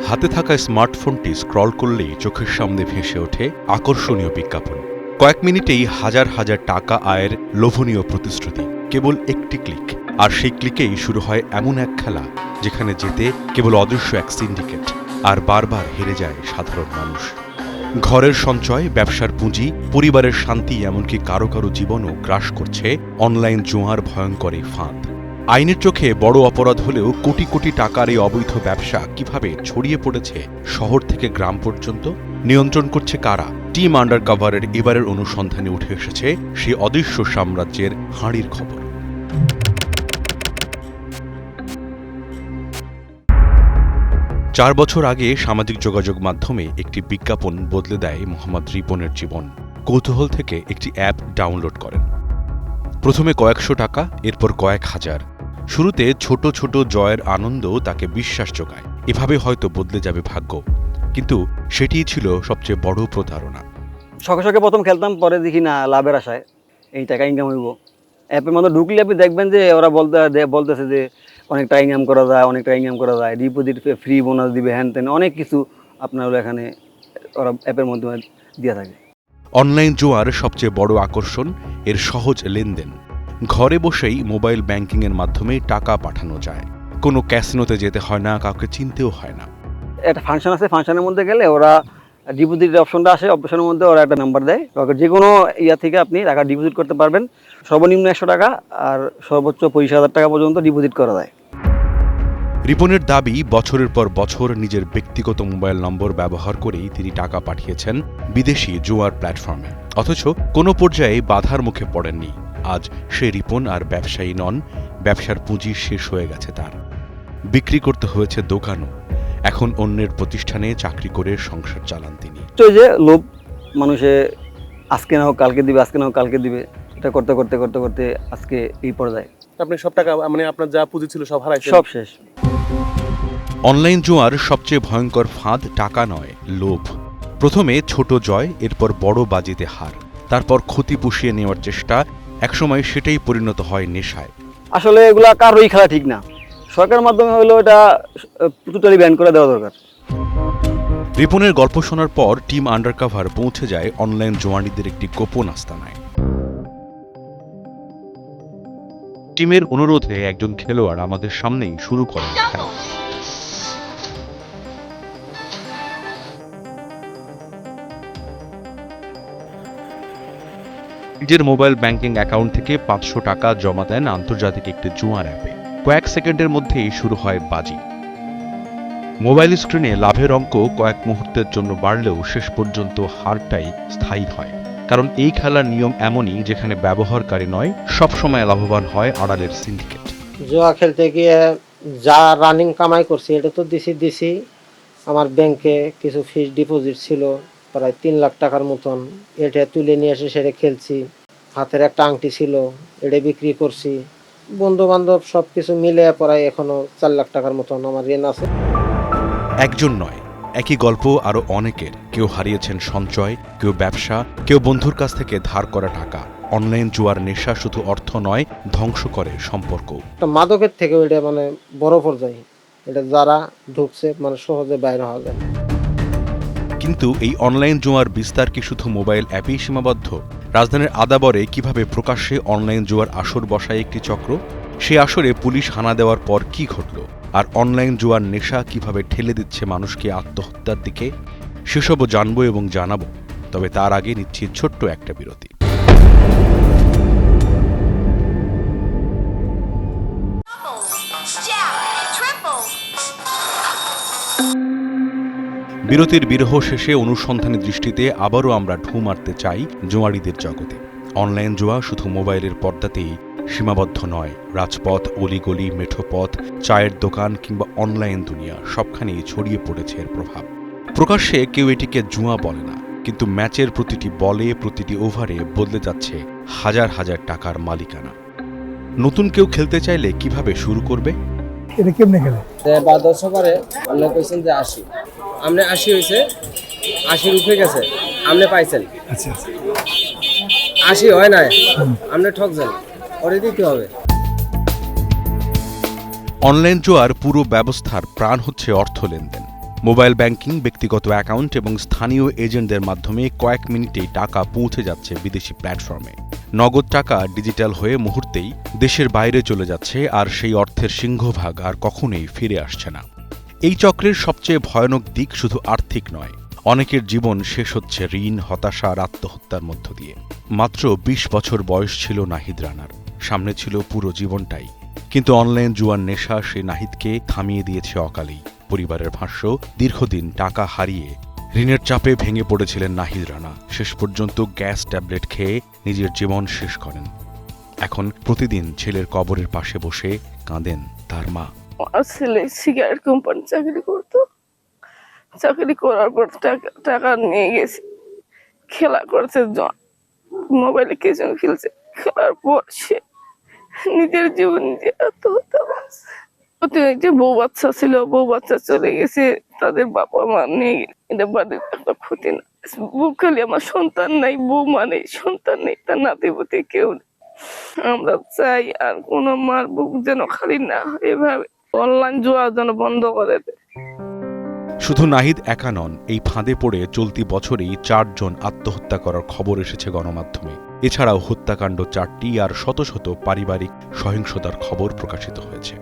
হাতে থাকা স্মার্টফোনটি স্ক্রল করলেই চোখের সামনে ভেসে ওঠে আকর্ষণীয় বিজ্ঞাপন। কয়েক মিনিটেই হাজার হাজার টাকা আয়ের লোভনীয় প্রতিশ্রুতি, কেবল একটি ক্লিক। আর সেই ক্লিকেই শুরু হয় এমন এক খেলা যেখানে যেতে কেবল অদৃশ্য এক সিন্ডিকেট, আর বারবার হেরে যায় সাধারণ মানুষ। ঘরের সঞ্চয়, ব্যবসার পুঁজি, পরিবারের শান্তি, এমনকি কারো কারো জীবনও গ্রাস করছে অনলাইন জুয়ার ভয়ঙ্কর এই ফাঁদ। আইনের চোখে বড় অপরাধ হলেও কোটি কোটি টাকার এই অবৈধ ব্যবসা কিভাবে ছড়িয়ে পড়েছে শহর থেকে গ্রাম পর্যন্ত? নিয়ন্ত্রণ করছে কারা? টিম আন্ডারকভারের এবারের অনুসন্ধানে উঠে এসেছে সেই অদৃশ্য সাম্রাজ্যের হাঁড়ির খবর। চার বছর আগে সামাজিক যোগাযোগ মাধ্যমে একটি বিজ্ঞাপন বদলে দেয় মোহাম্মদ রিপনের জীবন। কৌতূহল থেকে একটি অ্যাপ ডাউনলোড করেন। প্রথমে কয়েকশো টাকা, এরপর কয়েক হাজার। শুরুতে ছোট ছোট জয়ের আনন্দ তাকে বিশ্বাস যোগায়, এভাবে হয়তো বদলে যাবে ভাগ্য। কিন্তু সেটিই ছিল সবচেয়ে বড় প্রতারণা। শখে শখে প্রথম খেলতাম, পরে দেখি না লাভের আশায় এই টাকা ইনকাম হইব। অ্যাপের মধ্যে ঢুকলে আপনি দেখবেন যে ওরা বলতেছে যে অনেক টাকা ইনকাম করা যায়, অনেক টাকা ইনকাম করা যায়, ডিপোজিট ফ্রি বোনাস দিবে, হ্যান তেন অনেক কিছু আপনার এখানে ওরা অ্যাপের মাধ্যমে দিয়ে থাকে। অনলাইন জুয়ার সবচেয়ে বড় আকর্ষণ এর সহজ লেনদেন। ঘরে বসেই মোবাইল ব্যাংকিংয়ের মাধ্যমে টাকা পাঠানো যায়। কোনো ক্যাসিনোতে যেতে হয় না, কাউকে চিনতেও হয় না। একটা ফাংশন আছে, ফাংশনের মধ্যে গেলে ওরা ডিপোজিটের অপশনটা আসে, অপশনের মধ্যে ওরা একটা নাম্বার দেয়, যে কোনো ইয়া থেকে আপনি টাকা ডিপোজিট করতে পারবেন। সর্বনিম্ন 100 টাকা আর সর্বোচ্চ 25,000 টাকা পর্যন্ত ডিপোজিট করা যায়। রিপনের দাবি, বছরের পর বছর নিজের ব্যক্তিগত মোবাইল নম্বর ব্যবহার করেই তিনি টাকা পাঠিয়েছেন বিদেশি জুয়ার প্ল্যাটফর্মে। অথচ কোনো পর্যায়ে বাধার মুখে পড়েননি। আজ সে রিপন আর ব্যবসায়ী নন, ব্যবসার পুঁজি শেষ হয়ে গেছে তার। বিক্রি করতে হয়েছে দোকানও। এখন অন্যের প্রতিষ্ঠানে চাকরি করে সংসার চালান তিনি। যে লোভ, মানুষে আজকে না হোক কালকে দিবে, আজকে না হোক কালকে দিবে, এটা করতে করতে করতে করতে আজকে এই পর্যায়ে আপনি সব টাকা, মানে আপনার যা পুঁজি ছিল সব হারাইছেন, সব শেষ। অনলাইন জুয়ার সবচেয়ে ভয়ঙ্কর ফাঁদ টাকা নয়, লোভ। প্রথমে ছোট জয়, এরপর বড় বাজিতে হার, তারপর ক্ষতি পুষিয়ে নেওয়ার চেষ্টা। একসময় সেটাই পরিণত হয় নেশায়। আসলে এগুলা কারোই খেলা ঠিক না। সরকারের মাধ্যমে হলেও এটা টোটালি ব্যান করে দেওয়া দরকার। রিপনের গল্প শোনার পর টিম আন্ডারকভার পৌঁছে যায় অনলাইন জুয়ানিদের একটি গোপন আস্তানায়। টিমের অনুরোধে একজন খেলোয়াড় আমাদের সামনেই শুরু করেন খেলা। নিজের মোবাইল ব্যাংকিং অ্যাকাউন্ট থেকে 500 টাকা জমা দেন আন্তর্জাতিক একটি জুয়ার অ্যাপে। কয়েক সেকেন্ডের মধ্যেই শুরু হয় বাজি। মোবাইল স্ক্রিনে লাভের অঙ্ক কয়েক মুহূর্তের জন্য বাড়লেও শেষ পর্যন্ত হারটাই স্থায়ী হয়। কারণ এই খেলার নিয়ম এমনই, যেখানে ব্যবহারকারী নয়, সবসময় লাভবান হয় আড়ালের সিন্ডিকেট। জুয়া খেলতে গিয়ে যা রানিং কামাই করছি এটা তো দিছি। আমার ব্যাংকে কিছু ফিক্সড ডিপোজিট ছিল প্রায় 3 লাখ টাকার মতন, এটা তুলে নিয়ে এসে সেটা খেলছি। হাতের একটা আংটি ছিল, এটা বিক্রি করছি। বন্ধু বান্ধব সব কিছু মিলে প্রায় এখনো 4 লাখ টাকার মতন আমার ঋণ আছে। একজন নয়, একই গল্প আরো অনেকের। কেউ হারিয়েছেন সঞ্চয়, কেউ ব্যবসা, কেউ বন্ধুর কাছ থেকে ধার করা টাকা। অনলাইন জুয়ার নেশা শুধু অর্থ নয়, ধ্বংস করে সম্পর্ক। মাদকের থেকে এটা মানে বড় পর্যায়ে, এটা যারা ঢুকছে মানে সহজে বাইরে হওয়া যায়। কিন্তু এই অনলাইন জুয়ার বিস্তার কি শুধু মোবাইল অ্যাপেই সীমাবদ্ধ? রাজধানীর আদাবরে কিভাবে প্রকাশ্যে অনলাইন জুয়ার আসর বসায় একটি চক্র? সে আসরে পুলিশ হানা দেওয়ার পর কি ঘটল? আর অনলাইন জুয়ার নেশা কিভাবে ঠেলে দিচ্ছে মানুষকে আত্মহত্যার দিকে? সেসবও জানবো এবং জানাবো। তবে তার আগে নিচ্ছি ছোট্ট একটা বিরতি। বিরতির বিরহ শেষে অনুসন্ধানী দৃষ্টিতে আবারও আমরা ঢু মারতে চাই জুয়ারিদের জগতে। অনলাইন জুয়া শুধু মোবাইলের পর্দাতেই সীমাবদ্ধ নয়। রাজপথ, অলিগলি, মেঠোপথ, চায়ের দোকান কিংবা অনলাইন দুনিয়া, সবখানেই ছড়িয়ে পড়েছে এর প্রভাব। প্রকাশ্যে কেউ এটিকে জুয়া বলে না, কিন্তু ম্যাচের প্রতিটি বলে, প্রতিটি ওভারে বদলে যাচ্ছে হাজার হাজার টাকার মালিকানা। নতুন কেউ খেলতে চাইলে কিভাবে শুরু করবে? এটা কেমনে খেলে? 10 ওভারে আপনি কইছেন যে 80, আপনি 80 হয়েছে, 80 উঠে গেছে, আপনি পাইছেন। আচ্ছা আচ্ছা, 80 হয় নাই, আপনি ঠকছেন। ওরে দিতে হবে। অনলাইন জুয়ার পুরো ব্যবস্থার প্রাণ হচ্ছে অর্থ লেনদেন। মোবাইল ব্যাংকিং, ব্যক্তিগত অ্যাকাউন্ট এবং স্থানীয় এজেন্টদের মাধ্যমে কয়েক মিনিটেই টাকা পৌঁছে যাচ্ছে বিদেশি প্ল্যাটফর্মে। নগদ টাকা ডিজিটাল হয়ে মুহূর্তেই দেশের বাইরে চলে যাচ্ছে, আর সেই অর্থের সিংহভাগ আর কখনোই ফিরে আসছে না। এই চক্রের সবচেয়ে ভয়ানক দিক শুধু আর্থিক নয়, অনেকের জীবন শেষ হচ্ছে ঋণ, হতাশা আর আত্মহত্যার মধ্য দিয়ে। মাত্র ২০ বছর বয়স ছিল নাহিদ রানার, সামনে ছিল পুরো জীবনটাই। কিন্তু অনলাইন জুয়ার নেশা সে নাহিদকে থামিয়ে দিয়েছে অকালেই। পরিবারের ভাষ্য, দীর্ঘদিন টাকা হারিয়ে ঋণের চাপে ভেঙে পড়েছিলেন নাহিদ রানা। শেষ পর্যন্ত গ্যাস ট্যাবলেট খেয়ে নিজের জীবন শেষ করেন। এখন প্রতিদিন ছেলের কবরের পাশে বসে কাঁদেন তার মা। আমার ছেলে সিগারেট কোম্পানি চাকরি করতো, চাকরি করার পর টাকা নিয়ে গেছে, খেলা করছে, মোবাইলে কিছু খেলছে, খেলার পর সে নিজের জীবন নিজে আত্মহত্যা করছে। যে বউ বাচ্চা ছিল, বউ বাচ্চা চলে গেছে, তাদের বাবা মা নিয়ে গেছে। এটা বাড়ির একটা ক্ষতি না। বউ খালি আমার সন্তান নাই, বউ মানে সন্তান নেই, তার নাতিপুতি কেউ নেই। আমরা চাই আর কোনো মার বুক যেন খালি না হয়, এভাবে অনলাইন জুয়া যেন বন্ধ করে দেয়। শুধু নাহিদ একা নন, এই ফাঁদে পড়ে চলতি বছরেই ৪ জন আত্মহত্যা করার খবর এসেছে গণমাধ্যমে। এছাড়াও হত্যাকাণ্ড ৪টি আর শত শত পারিবারিক সহিংসতার খবর প্রকাশিত হয়েছে।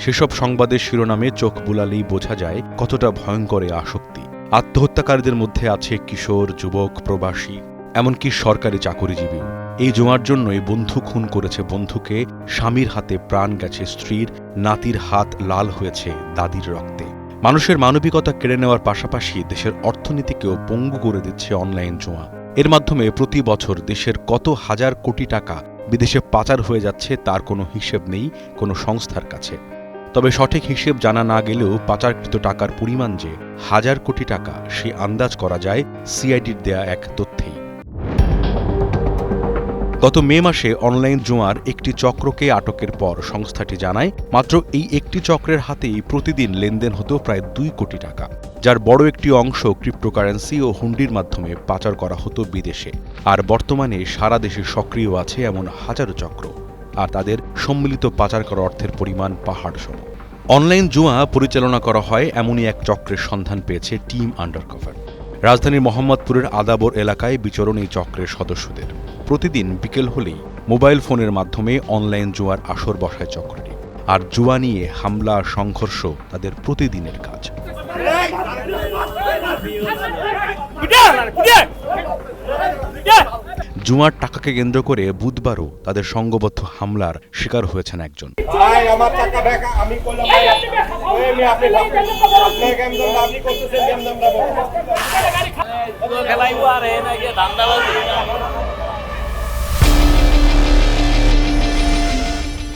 সেসব সংবাদের শিরোনামে চোখ বুলালেই বোঝা যায় কতটা ভয়ঙ্কর এই আসক্তি। আত্মহত্যাকারীদের মধ্যে আছে কিশোর, যুবক, প্রবাসী, এমনকি সরকারি চাকরিজীবীও। এই জুয়ার জন্যই বন্ধু খুন করেছে বন্ধুকে, স্বামীর হাতে প্রাণ গেছে স্ত্রীর, নাতির হাত লাল হয়েছে দাদির রক্তে। মানুষের মানবিকতা কেড়ে নেওয়ার পাশাপাশি দেশের অর্থনীতিকেও পঙ্গু করে দিচ্ছে অনলাইন জুয়া। এর মাধ্যমে প্রতি বছর দেশের কত হাজার কোটি টাকা বিদেশে পাচার হয়ে যাচ্ছে তার কোনো হিসেব নেই কোনো সংস্থার কাছে। তবে সঠিক হিসেব জানা না গেলেও পাচারকৃত টাকার পরিমাণ যে হাজার কোটি টাকা, সে আন্দাজ করা যায় সিআইডির দেয়া এক তথ্যেই। গত মে মাসে অনলাইন জুয়ার একটি চক্রকে আটকের পর সংস্থাটি জানায়, মাত্র এই একটি চক্রের হাতেই প্রতিদিন লেনদেন হতো প্রায় ২ কোটি টাকা, যার বড় একটি অংশ ক্রিপ্টোকারেন্সি ও হুন্ডির মাধ্যমে পাচার করা হতো বিদেশে। আর বর্তমানে সারা দেশে সক্রিয় আছে এমন হাজারো চক্র, আর তাদের সম্মিলিত পাচার করা অর্থের পরিমাণ পাহাড় সম। অনলাইন জুয়া পরিচালনা করা হয় এমনই এক চক্রের সন্ধান পেয়েছে টিম আন্ডারকভার। রাজধানীর মোহাম্মদপুরের আদাবর এলাকায় বিচরণ এই চক্রের সদস্যদের। প্রতিদিন বিকেল হলেই মোবাইল ফোনের মাধ্যমে অনলাইন জুয়ার আসর বসায় চক্রটি, আর জুয়া নিয়ে হামলা, সংঘর্ষ তাদের প্রতিদিনের কাজ। জুয়ার টাকাকে কেন্দ্র করে বুধবারও তাদের সংঘবদ্ধ হামলার শিকার হয়েছেন একজন।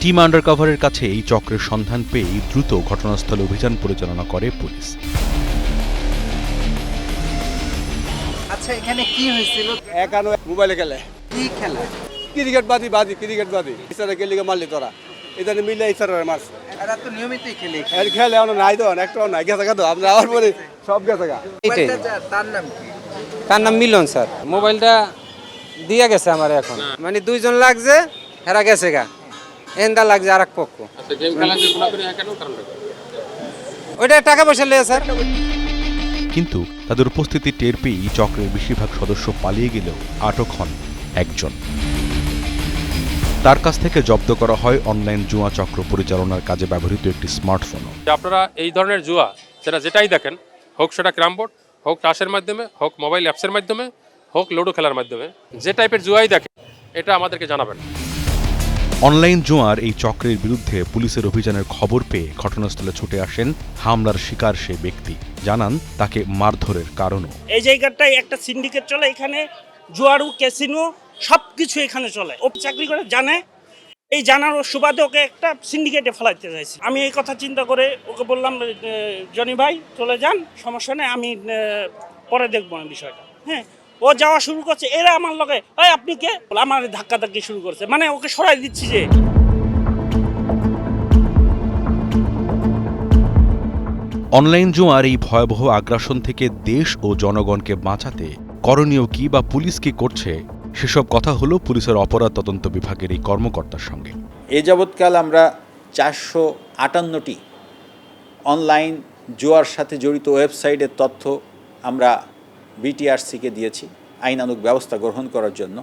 টিম আন্ডারকভারের কাছে এই চক্রের সন্ধান পেয়েই দ্রুত ঘটনাস্থলে অভিযান পরিচালনা করে পুলিশ। আচ্ছা, এখানে কি হয়েছিল? একানো মোবাইলে খেলে, কি খেলা? ক্রিকেট বাদি ইসারা খেলে মারলি তোরা এখানে মিলে ইসারা মারছে। এরা তো নিয়মিতই খেলে। খেলে নাই তো একটা নাই গেছে গা, আমরা আবার বলি সব গেছে গা। তার নাম কি? তার নাম মিলন স্যার। মোবাইলটা দিয়ে গেছে আমার, এখন মানে 2 জন লাগছে, হেরা গেছে গা, এন্দা লাগছে আর এক পক্ষ। ওইটা টাকা পয়সা লেগে স্যার। কিন্তু তাদের উপস্থিতি টের পেয়েই চক্রের বেশিরভাগ সদস্য পালিয়ে গেলেও আটক হন একজন। তার কাছ থেকে জব্দ করা হয় অনলাইন জুয়া চক্র পরিচালনার কাজে ব্যবহৃত একটি স্মার্টফোনও। আপনারা এই ধরনের জুয়া যেটাই দেখেন, হোক সেটা ক্যারামবোর্ড, হোক টাসের মাধ্যমে, হোক মোবাইল অ্যাপসের মাধ্যমে, হোক লুডো খেলার মাধ্যমে, যে টাইপের জুয়াই দেখেন এটা আমাদেরকে জানাবেন। অনলাইন জুয়ার এই চক্রের বিরুদ্ধে পুলিশের অভিযানের খবর পেয়ে ঘটনাস্থলে ছুটে আসেন হামলার শিকার সে ব্যক্তি, জানান তাকে মারধরের কারণও। এই জায়গাটায় একটা সিন্ডিকেট চলে, এখানে জুয়ারু, ক্যাসিনো সবকিছু এখানে চলে। ও চাকরি করে জানে, এই জানার সুবাদে ওকে একটা সিন্ডিকেটে ফেলাইতে চাইছি। আমি এই কথা চিন্তা করে ওকে বললাম, জনি ভাই চলে যান, সমস্যা নেই, আমি পরে দেখবো না বিষয়টা। হ্যাঁ, ও যাওয়া শুরু করছে, এরা আমার লগে, ওই আপনি কে, আমার ধাক্কি শুরু করছে, মানে ওকে সরাই দিচ্ছি। যে অনলাইন জুয়ার এই ভয়াবহ আগ্রাসন থেকে দেশ ও জনগণকে বাঁচাতে করণীয় কি বা পুলিশ কি করছে, সেসব কথা হলো পুলিশের অপরাধ তদন্ত বিভাগের এই কর্মকর্তার সঙ্গে। এ যাবৎকাল আমরা 458টি অনলাইন জুয়ার সাথে জড়িত ওয়েবসাইটের তথ্য আমরা বিটিআরসিকে দিয়েছি আইনানুগ ব্যবস্থা গ্রহণ করার জন্য।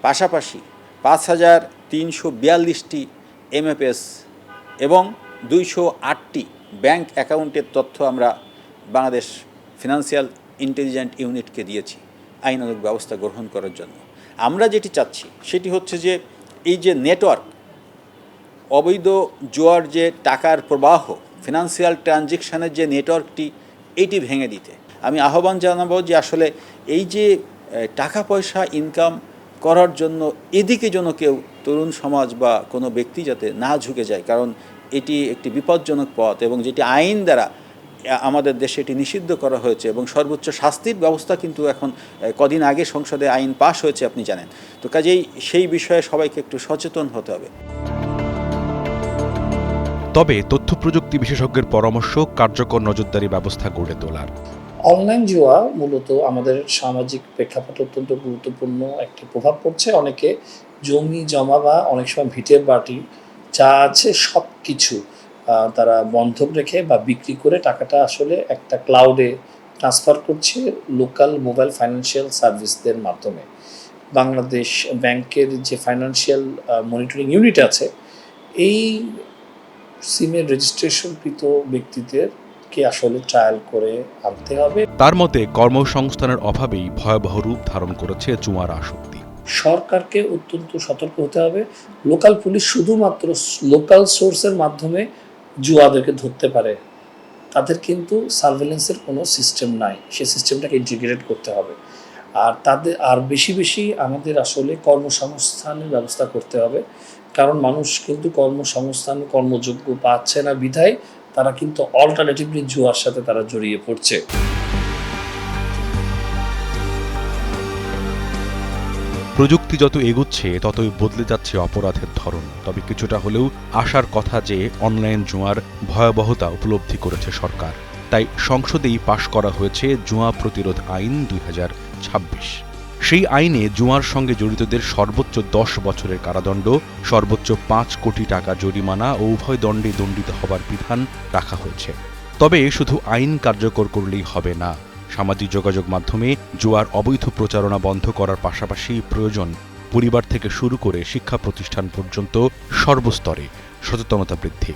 পাশাপাশি 5342টি এমএফএস এবং 208টি ব্যাংক অ্যাকাউন্টের তথ্য আমরা বাংলাদেশ ফিনান্সিয়াল ইন্টেলিজেন্ট ইউনিটকে দিয়েছি আইনানুগ ব্যবস্থা গ্রহণ করার জন্য। আমরা যেটি চাচ্ছি সেটি হচ্ছে যে এই যে নেটওয়ার্ক, অবৈধ জুয়ার যে টাকার প্রবাহ, ফিনান্সিয়াল ট্রানজ্যাকশানের যে নেটওয়ার্কটি, এটি ভেঙে দিতে আমি আহ্বান জানাবো যে আসলে এই যে টাকা পয়সা ইনকাম করার জন্য এদিকে যেন কেউ তরুণ সমাজ বা কোনো ব্যক্তি যাতে না ঝুঁকে যায়, কারণ এটি একটি বিপজ্জনক পথ এবং যেটি আইন দ্বারা আমাদের দেশে এটি নিষিদ্ধ করা হয়েছে এবং সর্বোচ্চ শাস্তির ব্যবস্থা কিন্তু এখন কদিন আগে সংসদে আইন পাশ হয়েছে আপনি জানেন। তো কাজেই সেই বিষয়ে সবাইকে একটু সচেতন হতে হবে। তবে তথ্য প্রযুক্তি বিশেষজ্ঞের পরামর্শ কার্যকর নজরদারি ব্যবস্থা গড়ে তোলার। অনলাইন জুয়া মূলত আমাদের সামাজিক প্রেক্ষাপটে অত্যন্ত গুরুত্বপূর্ণ একটি প্রভাব পড়ছে। অনেকে জমি জমা বা অনেক সময় ভিটের বাটি যা আছে সব কিছু তারা বন্ধক রেখে বা বিক্রি করে টাকাটা আসলে একটা ক্লাউডে ট্রান্সফার করছে লোকাল মোবাইল ফাইন্যান্সিয়াল সার্ভিসদের মাধ্যমে। বাংলাদেশ ব্যাংকের যে ফাইন্যান্সিয়াল মনিটরিং ইউনিট আছে, এই সিমের রেজিস্ট্রেশনকৃত ব্যক্তিদেরকে আসলে ট্রায়াল করে আনতে হবে। তার মতে কর্মসংস্থানের অভাবেই ভয়াবহ রূপ ধারণ করেছে জুয়ার আসক্তি। সরকারকে অত্যন্ত সতর্ক হতে হবে। লোকাল পুলিশ শুধুমাত্র লোকাল সোর্সের মাধ্যমে জুয়াদেরকে ধরতে পারে, তাদের কিন্তু সার্ভেলেন্সের কোনো সিস্টেম নাই, সেই সিস্টেমটাকে ইন্টিগ্রেট করতে হবে। আর তাদের আর বেশি বেশি আমাদের আসলে কর্মসংস্থানের ব্যবস্থা করতে হবে, কারণ মানুষ কিন্তু কর্মসংস্থান কর্মযোগ্য পাচ্ছে না বিধায় তারা কিন্তু অল্টারনেটিভলি জুয়ার সাথে তারা জড়িয়ে পড়ছে। প্রযুক্তি যত এগুচ্ছে ততই বদলে যাচ্ছে অপরাধের ধরন। তবে কিছুটা হলেও আশার কথা যে অনলাইন জুয়ার ভয়াবহতা উপলব্ধি করেছে সরকার। তাই সংসদেই পাশ করা হয়েছে জুয়া প্রতিরোধ আইন 2026। সেই আইনে জুয়ার সঙ্গে জড়িতদের সর্বোচ্চ 10 বছরের কারাদণ্ড, সর্বোচ্চ 5 কোটি টাকা জরিমানা ও উভয় দণ্ডে দণ্ডিত হবার বিধান রাখা হয়েছে। তবে শুধু আইন কার্যকর করলেই হবে না। সামাজিক যোগাযোগ মাধ্যমে জুয়ার অবৈধ প্রচারণা বন্ধ করার পাশাপাশি প্রয়োজন পরিবার থেকে শুরু করে শিক্ষা প্রতিষ্ঠান পর্যন্ত সর্বস্তরে সচেতনতা বৃদ্ধি।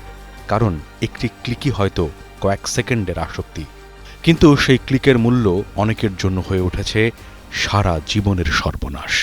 কারণ একটি ক্লিকই হয়তো কয়েক সেকেন্ডের আসক্তি, কিন্তু সেই ক্লিকের মূল্য অনেকের জন্য হয়ে উঠেছে সারা জীবনের সর্বনাশ।